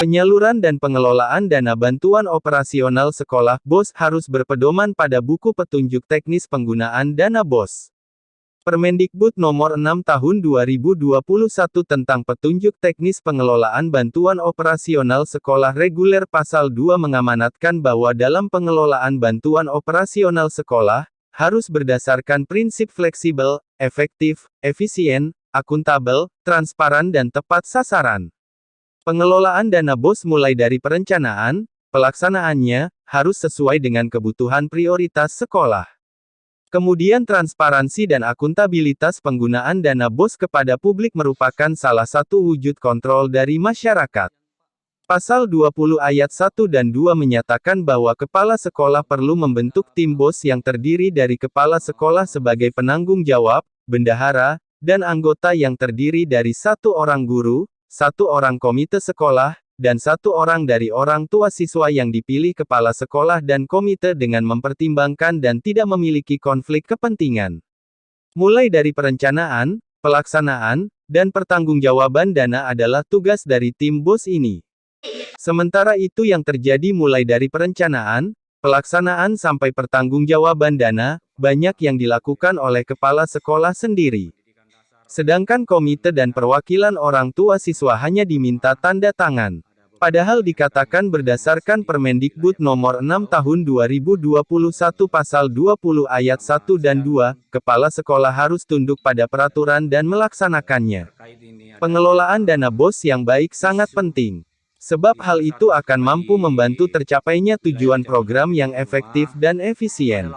Penyaluran dan pengelolaan dana bantuan operasional sekolah BOS harus berpedoman pada buku petunjuk teknis penggunaan dana BOS. Permendikbud Nomor 6 Tahun 2021 tentang petunjuk teknis pengelolaan bantuan operasional sekolah reguler Pasal 2 mengamanatkan bahwa dalam pengelolaan bantuan operasional sekolah, harus berdasarkan prinsip fleksibel, efektif, efisien, akuntabel, transparan dan tepat sasaran. Pengelolaan dana BOS mulai dari perencanaan, pelaksanaannya, harus sesuai dengan kebutuhan prioritas sekolah. Kemudian transparansi dan akuntabilitas penggunaan dana BOS kepada publik merupakan salah satu wujud kontrol dari masyarakat. Pasal 20 ayat 1 dan 2 menyatakan bahwa kepala sekolah perlu membentuk tim BOS yang terdiri dari kepala sekolah sebagai penanggung jawab, bendahara, dan anggota yang terdiri dari 1 orang guru, 1 orang komite sekolah, dan 1 orang dari orang tua siswa yang dipilih kepala sekolah dan komite dengan mempertimbangkan dan tidak memiliki konflik kepentingan. Mulai dari perencanaan, pelaksanaan, dan pertanggungjawaban dana adalah tugas dari tim BOS ini. Sementara itu yang terjadi mulai dari perencanaan, pelaksanaan sampai pertanggungjawaban dana, banyak yang dilakukan oleh kepala sekolah sendiri. Sedangkan komite dan perwakilan orang tua siswa hanya diminta tanda tangan. Padahal dikatakan berdasarkan Permendikbud Nomor 6 Tahun 2021 Pasal 20 Ayat 1 dan 2, kepala sekolah harus tunduk pada peraturan dan melaksanakannya. Pengelolaan dana BOS yang baik sangat penting. Sebab hal itu akan mampu membantu tercapainya tujuan program yang efektif dan efisien.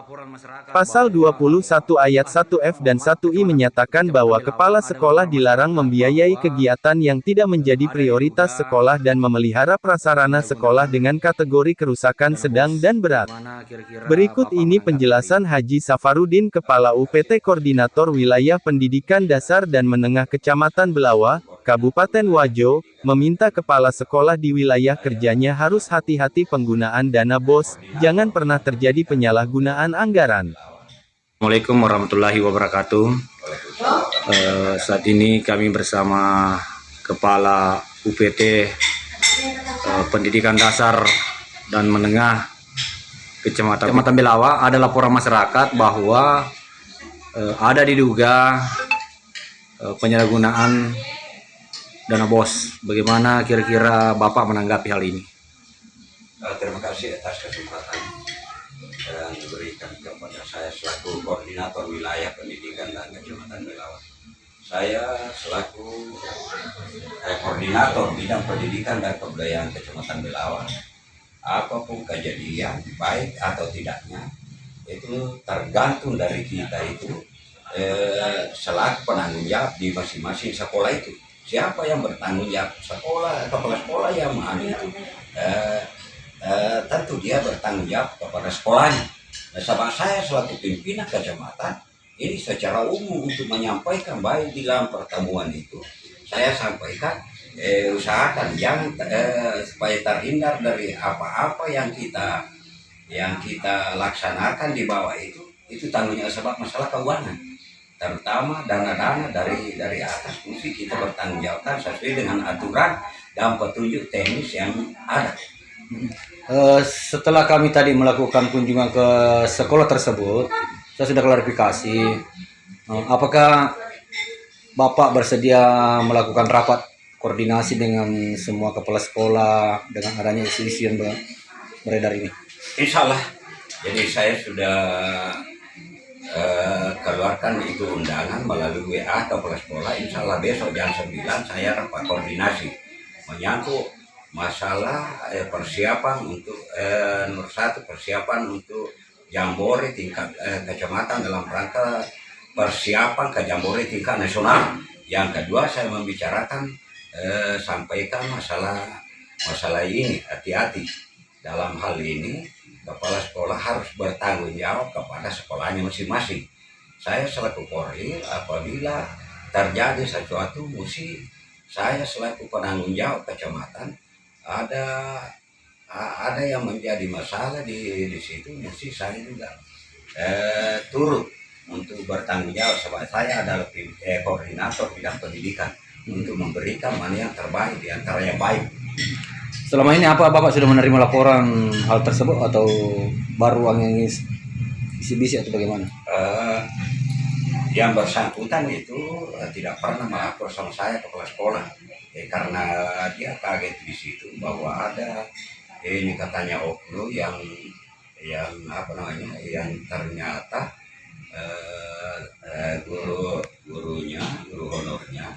Pasal 21 ayat 1F dan 1I menyatakan bahwa kepala sekolah dilarang membiayai kegiatan yang tidak menjadi prioritas sekolah dan memelihara prasarana sekolah dengan kategori kerusakan sedang dan berat. Berikut ini penjelasan Haji Safarudin Kepala UPT Koordinator Wilayah Pendidikan Dasar dan Menengah Kecamatan Belawa, Kabupaten Wajo, meminta kepala sekolah di wilayah kerjanya harus hati-hati penggunaan dana BOS, jangan pernah terjadi penyalahgunaan anggaran. Assalamualaikum warahmatullahi wabarakatuh. Saat ini kami bersama Kepala UPT Pendidikan Dasar dan Menengah Kecamatan Belawa. Ada laporan masyarakat bahwa ada diduga penyalahgunaan dana BOS. Bagaimana kira-kira Bapak menanggapi hal ini? Terima kasih atas kesempatan yang diberikan kepada saya selaku Koordinator Wilayah Pendidikan dan Kecamatan Belawa. Saya selaku Koordinator Bidang Pendidikan dan Kebudayaan Kecamatan Belawa. Apapun kejadian, baik atau tidaknya, itu tergantung dari kita itu selaku penanggung jawab di masing-masing sekolah itu. Siapa yang bertanggung jawab? Sekolah, kepala sekolah yang mana itu? Tentu dia bertanggung jawab kepada sekolahnya. Nah, sama saya selaku pimpinan kecamatan, ini secara umum untuk menyampaikan baik di dalam pertemuan itu, saya sampaikan, usahakan jangan supaya terhindar dari apa-apa yang kita laksanakan di bawah itu tanggung jawab sebab masalah keuangan. Terutama dana-dana dari atas mesti kita bertanggung jawabkan sesuai dengan aturan dan petunjuk teknis yang ada. Setelah kami tadi melakukan kunjungan ke sekolah tersebut, saya sudah klarifikasi. Apakah Bapak bersedia melakukan rapat koordinasi dengan semua kepala sekolah dengan adanya isu-isu yang beredar ini? Insya Allah. Jadi saya sudah keluarkan itu undangan melalui WA kepala sekolah. Insya Allah besok jam 9 saya rapat koordinasi menyangkut masalah persiapan untuk nomor 1 persiapan untuk jambore tingkat kecamatan dalam rangka persiapan ke jambore tingkat nasional. Yang kedua saya membicarakan sampaikan masalah ini, hati-hati dalam hal ini. Kepala sekolah harus bertanggung jawab kepada sekolahnya masing-masing. Saya selaku Koril, apabila terjadi sesuatu, mesti saya selaku penanggung jawab kecamatan ada yang menjadi masalah di situ, mesti saya juga turut untuk bertanggung jawab. Sebab saya adalah koordinator bidang pendidikan untuk memberikan mana yang terbaik di antara yang baik. Selama ini apa Bapak sudah menerima laporan hal tersebut atau baru angin isi-bisi atau bagaimana? Yang bersangkutan itu tidak pernah melapor sama saya ke kepala sekolah, karena dia kaget di situ bahwa ada ini katanya oknum yang apa namanya, yang ternyata guru honornya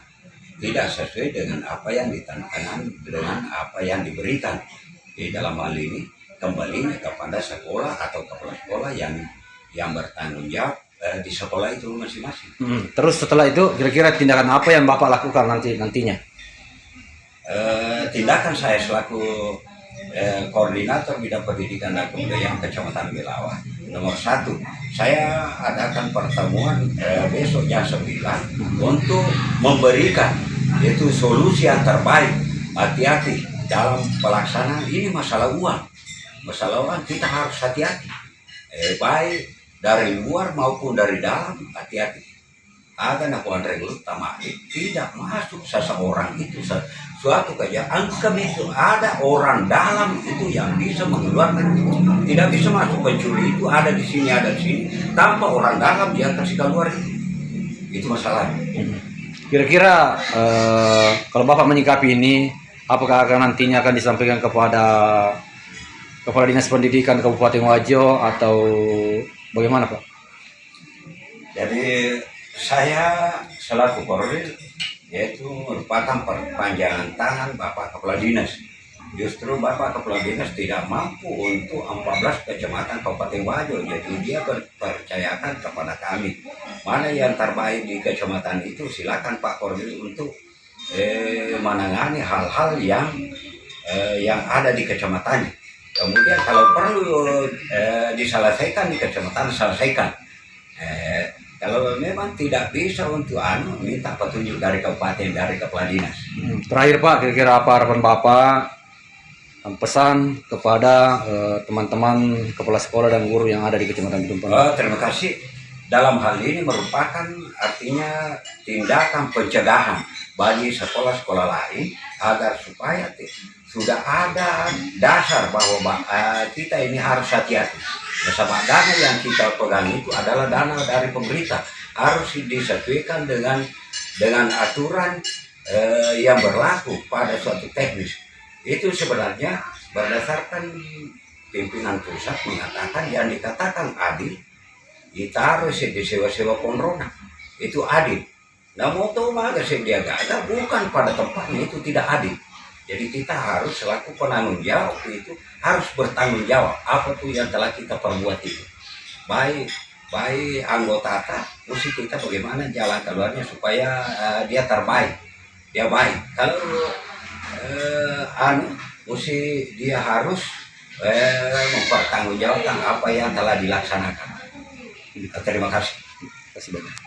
tidak sesuai dengan apa yang ditandakan, dengan apa yang diberikan. Di dalam hal ini kembalinya kepada sekolah atau kepala sekolah yang bertanggung jawab di sekolah itu masing-masing. Terus setelah itu kira-kira tindakan apa yang Bapak lakukan nantinya? Tindakan saya selaku koordinator bidang pendidikan dan kebudayaan Kecamatan Belawan, nomor 1, saya adakan pertemuan besok jam 9 untuk memberikan itu solusi yang terbaik. Hati-hati dalam pelaksanaan ini, masalah uang kita harus hati-hati, baik dari luar maupun dari dalam, hati-hati. Ada nakuan regulasi utama, tidak masuk seseorang itu suatu kerjaan itu ada orang dalam itu yang bisa mengeluarkan itu. Tidak bisa masuk pencuri itu ada di sini, ada di sini, tanpa orang dalam yang kasih keluar itu. Itu masalahnya. Kira-kira kalau Bapak menyikapi ini, apakah akan nantinya akan disampaikan kepada Kepala Dinas Pendidikan Kabupaten Wajo atau bagaimana Pak? Jadi saya selaku koordinator yaitu merupakan perpanjangan tangan Bapak Kepala Dinas. Justru Bapak Kepala Dinas tidak mampu untuk 14 kecamatan Kabupaten Wajo, jadi dia percayakan kepada kami. Mana yang terbaik di kecamatan itu, silakan Pak Koordinator untuk menangani hal-hal yang ada di kecamatannya. Kemudian kalau perlu diselesaikan di kecamatan, selesaikan. Kalau memang tidak bisa untuk minta petunjuk dari kabupaten, dari kepala dinas. Terakhir Pak, kira-kira apa harapan Bapak, pesan kepada teman-teman kepala sekolah dan guru yang ada di Kecamatan Bitung Ponorogo? Terima kasih. Dalam hal ini merupakan artinya tindakan pencegahan bagi sekolah-sekolah lain agar supaya sudah ada dasar bahwa kita ini harus hati-hati. Bersama dana yang kita pegang itu adalah dana dari pemerintah, harus disesuaikan dengan aturan yang berlaku pada suatu teknis. Itu sebenarnya berdasarkan pimpinan pusat mengatakan yang dikatakan adil, ditaruh di sewa-sewa Ponrona, itu adil. Nah mau tahu maka dia gagal bukan pada tempatnya, itu tidak adil. Jadi kita harus selaku penanggung jawab itu harus bertanggung jawab apa tuh yang telah kita perbuat itu. Baik anggota mesti kita bagaimana jalan keluarnya supaya dia terbaik, dia baik. Kalau mesti dia harus mempertanggungjawabkan apa yang telah dilaksanakan. Terima kasih. Terima kasih banyak.